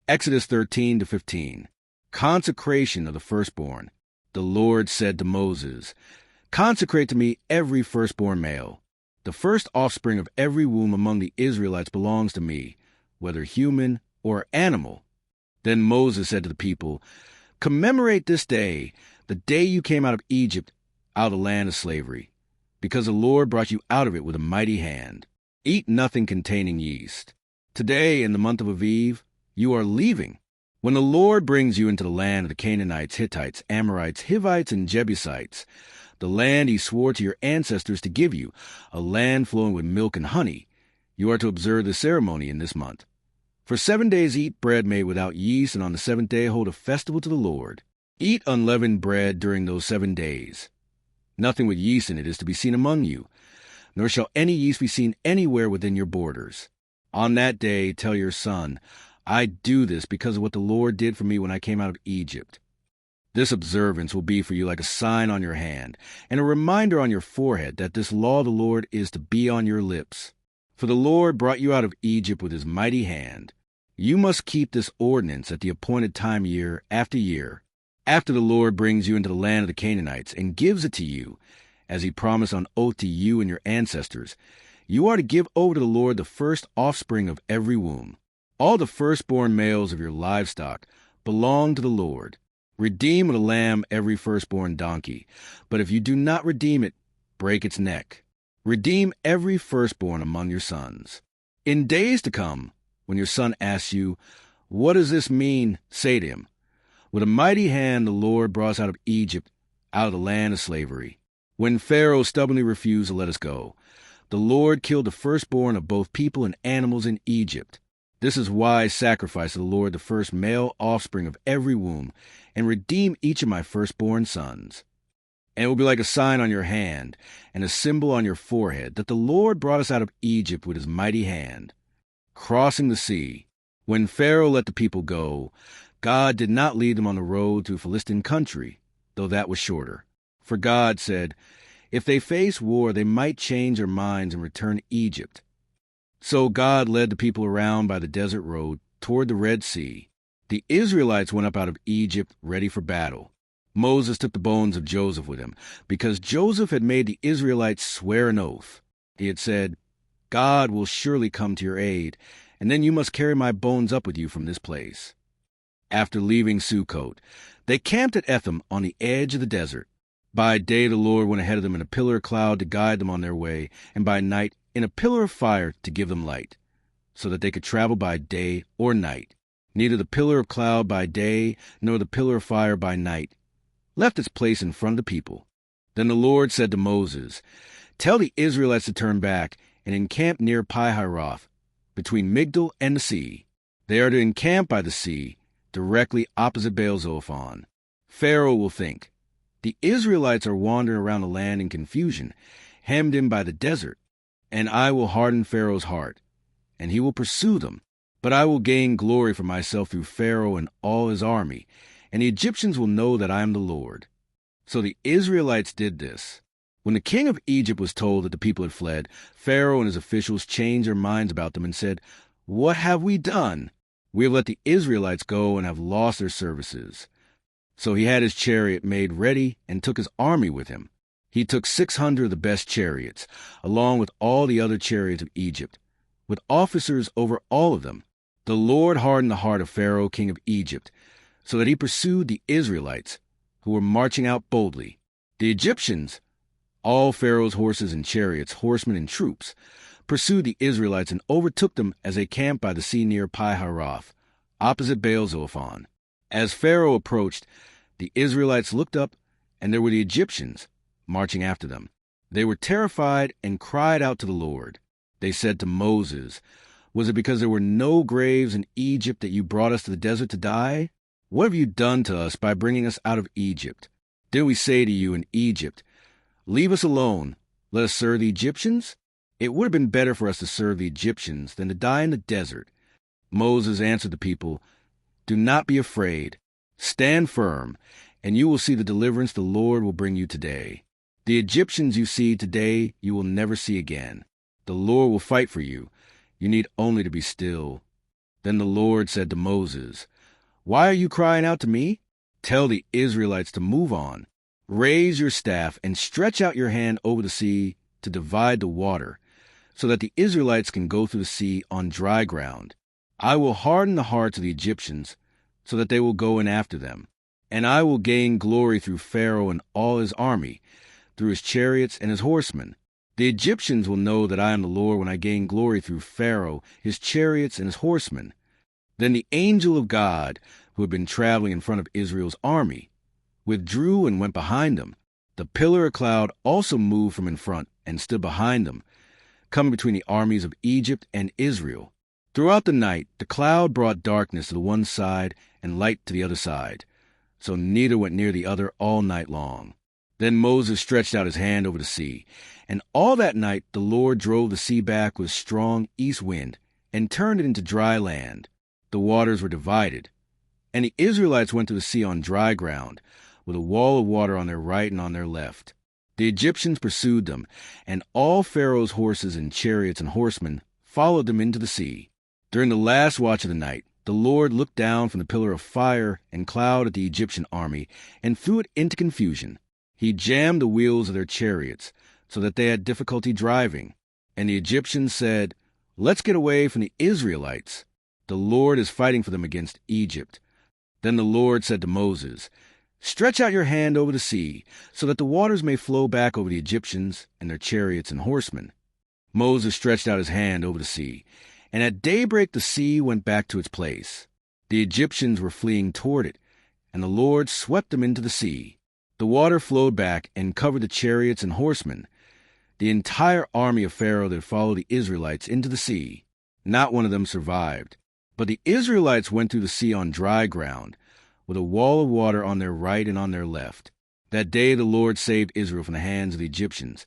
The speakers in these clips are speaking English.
Exodus 13-15. Consecration of the firstborn. The Lord said to Moses, "Consecrate to me every firstborn male. The first offspring of every womb among the Israelites belongs to me, whether human or animal." Then Moses said to the people, "Commemorate this day, the day you came out of Egypt, out of the land of slavery, because the Lord brought you out of it with a mighty hand. Eat nothing containing yeast. Today, in the month of Aviv, you are leaving. When the Lord brings you into the land of the Canaanites, Hittites, Amorites, Hivites, and Jebusites, the land he swore to your ancestors to give you, a land flowing with milk and honey, you are to observe the ceremony in this month. For 7 days eat bread made without yeast, and on the seventh day hold a festival to the Lord. Eat unleavened bread during those 7 days. Nothing with yeast in it is to be seen among you, nor shall any yeast be seen anywhere within your borders. On that day tell your son, I do this because of what the Lord did for me when I came out of Egypt. This observance will be for you like a sign on your hand, and a reminder on your forehead that this law of the Lord is to be on your lips. For the Lord brought you out of Egypt with his mighty hand. You must keep this ordinance at the appointed time year after year, after the Lord brings you into the land of the Canaanites and gives it to you, as he promised on oath to you and your ancestors. You are to give over to the Lord the first offspring of every womb. All the firstborn males of your livestock belong to the Lord. Redeem with a lamb every firstborn donkey, but if you do not redeem it, break its neck. Redeem every firstborn among your sons. In days to come, when your son asks you, "What does this mean?" say to him, "With a mighty hand the Lord brought us out of Egypt, out of the land of slavery. When Pharaoh stubbornly refused to let us go, the Lord killed the firstborn of both people and animals in Egypt. This is why I sacrifice to the Lord the first male offspring of every womb, and redeem each of my firstborn sons. And it will be like a sign on your hand, and a symbol on your forehead, that the Lord brought us out of Egypt with his mighty hand." Crossing the sea. When Pharaoh let the people go, God did not lead them on the road to Philistine country, though that was shorter. For God said, if they face war, they might change their minds and return to Egypt. So God led the people around by the desert road toward the Red Sea. The Israelites went up out of Egypt ready for battle. Moses took the bones of Joseph with him, because Joseph had made the Israelites swear an oath. He had said, "God will surely come to your aid, and then you must carry my bones up with you from this place." After leaving Sukkot, they camped at Etham on the edge of the desert. By day the Lord went ahead of them in a pillar of cloud to guide them on their way, and by night in a pillar of fire to give them light, so that they could travel by day or night. Neither the pillar of cloud by day nor the pillar of fire by night left its place in front of the people. Then the Lord said to Moses, "Tell the Israelites to turn back and encamp near Pi-hahiroth, between Migdol and the sea. They are to encamp by the sea, directly opposite Baal-Zephon. Pharaoh will think, the Israelites are wandering around the land in confusion, hemmed in by the desert, and I will harden Pharaoh's heart, and he will pursue them. But I will gain glory for myself through Pharaoh and all his army, and the Egyptians will know that I am the Lord." So the Israelites did this. When the king of Egypt was told that the people had fled, Pharaoh and his officials changed their minds about them and said, "What have we done? We have let the Israelites go and have lost their services." So he had his chariot made ready and took his army with him. He took 600 of the best chariots, along with all the other chariots of Egypt, with officers over all of them. The Lord hardened the heart of Pharaoh, king of Egypt, so that he pursued the Israelites, who were marching out boldly. The Egyptians, all Pharaoh's horses and chariots, horsemen and troops, pursued the Israelites and overtook them as they camped by the sea near Pi-hahiroth, opposite Baal-Zephon. As Pharaoh approached, the Israelites looked up, and there were the Egyptians marching after them. They were terrified and cried out to the Lord. They said to Moses, "Was it because there were no graves in Egypt that you brought us to the desert to die? What have you done to us by bringing us out of Egypt? Did we say to you in Egypt, 'Leave us alone, let us serve the Egyptians'? It would have been better for us to serve the Egyptians than to die in the desert." Moses answered the people, "Do not be afraid. Stand firm, and you will see the deliverance the Lord will bring you today. The Egyptians you see today you will never see again. The Lord will fight for you. You need only to be still." Then the Lord said to Moses, "Why are you crying out to me? Tell the Israelites to move on. Raise your staff and stretch out your hand over the sea to divide the water, so that the Israelites can go through the sea on dry ground. I will harden the hearts of the Egyptians, so that they will go in after them. And I will gain glory through Pharaoh and all his army, through his chariots and his horsemen. The Egyptians will know that I am the Lord when I gain glory through Pharaoh, his chariots, and his horsemen." Then the angel of God, who had been traveling in front of Israel's army, withdrew and went behind them. The pillar of cloud also moved from in front and stood behind them, coming between the armies of Egypt and Israel. Throughout the night, the cloud brought darkness to the one side and light to the other side, so neither went near the other all night long. Then Moses stretched out his hand over the sea, and all that night the Lord drove the sea back with strong east wind and turned it into dry land. The waters were divided, and the Israelites went through the sea on dry ground, with a wall of water on their right and on their left. The Egyptians pursued them, and all Pharaoh's horses and chariots and horsemen followed them into the sea. During the last watch of the night, the Lord looked down from the pillar of fire and cloud at the Egyptian army and threw it into confusion. He jammed the wheels of their chariots so that they had difficulty driving. And the Egyptians said, "Let's get away from the Israelites. The Lord is fighting for them against Egypt." Then the Lord said to Moses, "Stretch out your hand over the sea, so that the waters may flow back over the Egyptians and their chariots and horsemen." Moses stretched out his hand over the sea, and at daybreak the sea went back to its place. The Egyptians were fleeing toward it, and the Lord swept them into the sea. The water flowed back and covered the chariots and horsemen, the entire army of Pharaoh that followed the Israelites into the sea. Not one of them survived. But the Israelites went through the sea on dry ground, with a wall of water on their right and on their left. That day the Lord saved Israel from the hands of the Egyptians,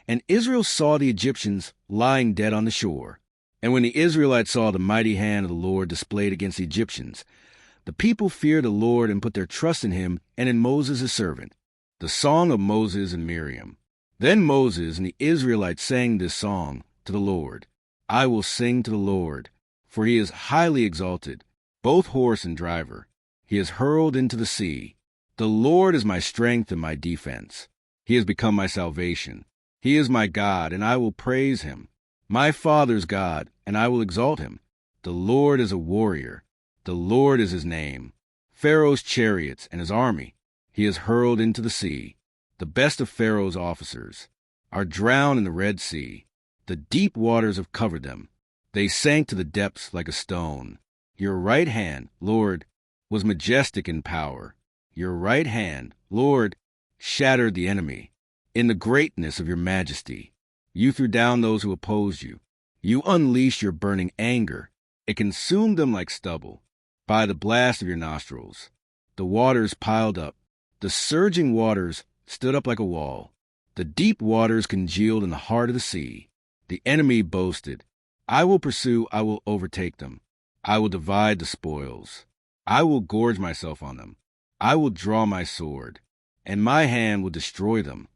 and Israel saw the Egyptians lying dead on the shore. And when the Israelites saw the mighty hand of the Lord displayed against the Egyptians, the people feared the Lord and put their trust in him and in Moses his servant. The song of Moses and Miriam. Then Moses and the Israelites sang this song to the Lord. "I will sing to the Lord, for he is highly exalted, both horse and driver. He is hurled into the sea. The Lord is my strength and my defense. He has become my salvation. He is my God, and I will praise him. My Father's God, and I will exalt him. The Lord is a warrior. The Lord is his name. Pharaoh's chariots and his army he has hurled into the sea. The best of Pharaoh's officers are drowned in the Red Sea. The deep waters have covered them. They sank to the depths like a stone. Your right hand, Lord, was majestic in power. Your right hand, Lord, shattered the enemy. In the greatness of your majesty, you threw down those who opposed you. You unleashed your burning anger. It consumed them like stubble. By the blast of your nostrils, the waters piled up. The surging waters stood up like a wall. The deep waters congealed in the heart of the sea. The enemy boasted, "I will pursue, I will overtake them. I will divide the spoils. I will gorge myself on them. I will draw my sword, and my hand will destroy them."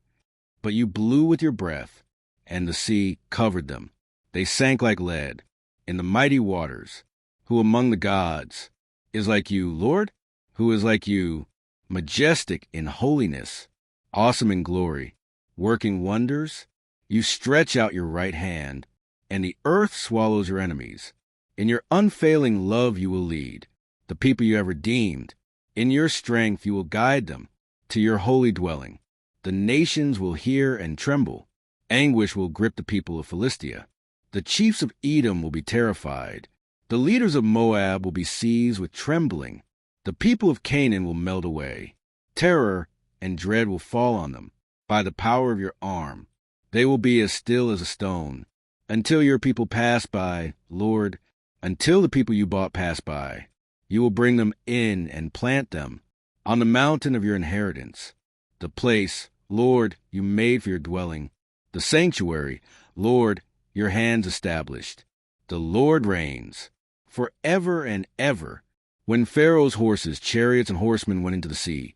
But you blew with your breath, and the sea covered them. They sank like lead in the mighty waters. Who among the gods is like you, Lord? Who is like you, majestic in holiness, awesome in glory, working wonders? You stretch out your right hand, and the earth swallows your enemies. In your unfailing love you will lead the people you have redeemed. In your strength you will guide them to your holy dwelling. The nations will hear and tremble. Anguish will grip the people of Philistia. The chiefs of Edom will be terrified. The leaders of Moab will be seized with trembling. The people of Canaan will melt away. Terror and dread will fall on them. By the power of your arm, they will be as still as a stone. Until your people pass by, Lord, until the people you bought pass by, you will bring them in and plant them on the mountain of your inheritance, the place, Lord, you made for your dwelling, the sanctuary, Lord, your hands established. The Lord reigns forever and ever. When Pharaoh's horses, chariots, and horsemen went into the sea,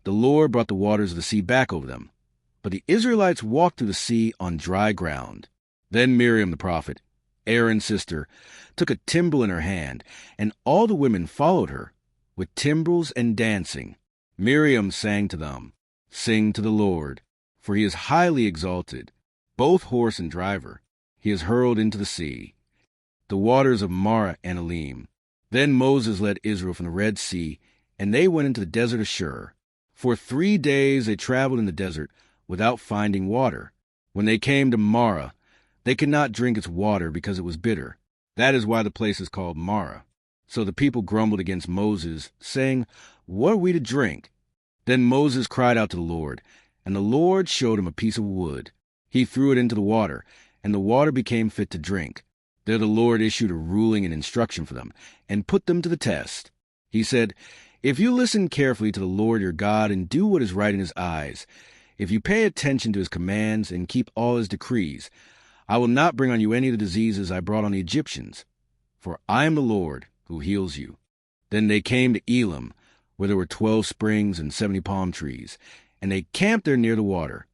the Lord brought the waters of the sea back over them. But the Israelites walked through the sea on dry ground. Then Miriam the prophet, Aaron's sister, took a timbrel in her hand, and all the women followed her, with timbrels and dancing. Miriam sang to them, "Sing to the Lord, for he is highly exalted, both horse and driver. He is hurled into the sea, the waters of Marah and Elim." Then Moses led Israel from the Red Sea, and they went into the desert of Shur. For 3 days they traveled in the desert without finding water. When they came to Marah, they could not drink its water because it was bitter. That is why the place is called Marah. So the people grumbled against Moses, saying, "What are we to drink?" Then Moses cried out to the Lord, and the Lord showed him a piece of wood. He threw it into the water, and the water became fit to drink. There the Lord issued a ruling and instruction for them, and put them to the test. He said, "If you listen carefully to the Lord your God and do what is right in his eyes, if you pay attention to his commands and keep all his decrees, I will not bring on you any of the diseases I brought on the Egyptians, for I am the Lord who heals you." Then they came to Elim, where there were 12 springs and 70 palm trees, and they camped there near the water.